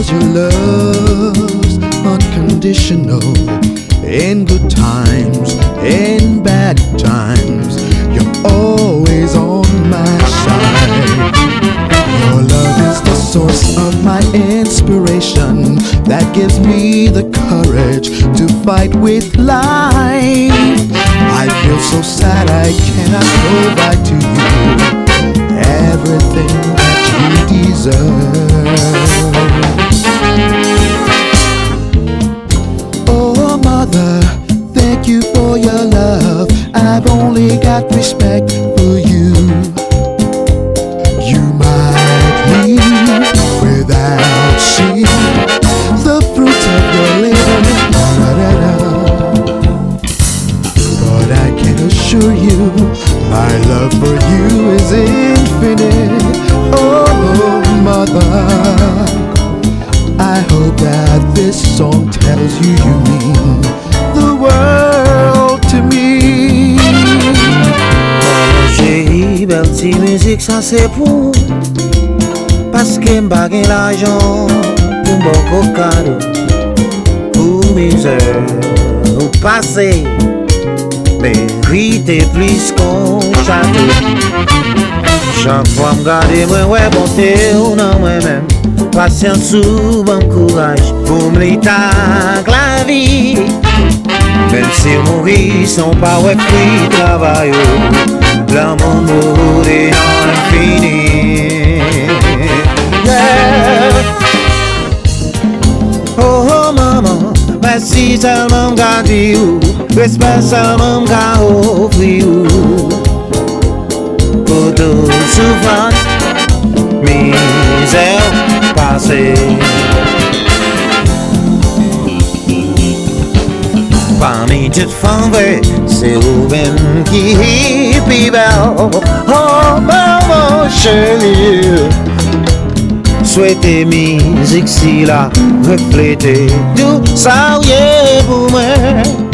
'cause your love's unconditional. In good times, in bad times, you're always on my side. Your love is the source of my inspiration that gives me the courage to fight with life. I feel so sad I cannot provide to you everything that you deserve. Oh mother, thank you for your love. I've only got respect for you. You might leave without seeing the fruits of your labor, but I can assure you my love for you is infinite. Oh mother, I hope that this song tells you you mean the world to me. Chérie, belle ti musique ça c'est pour parce que m'bagay l'argent pour beaucoup cadeau pour misère au passé mérite plus qu'on château. Chaque fois m'garde moi ouais bonté ou non moi-même patience ou bon courage pour m'l'état la vie. Même si mourir sans pas ouais fruit travail, l'amour mourir dans l'infini. Yeah. Oh maman, merci seulement m'garder ou respect seulement m'offrir ou pour tout souffrance, misère passée. Parmi toutes femmes vraies, c'est vous-même qui est plus belle. Oh maman chérie, souhaitez musique si la refléter tout ça, Ye Pou Mwen.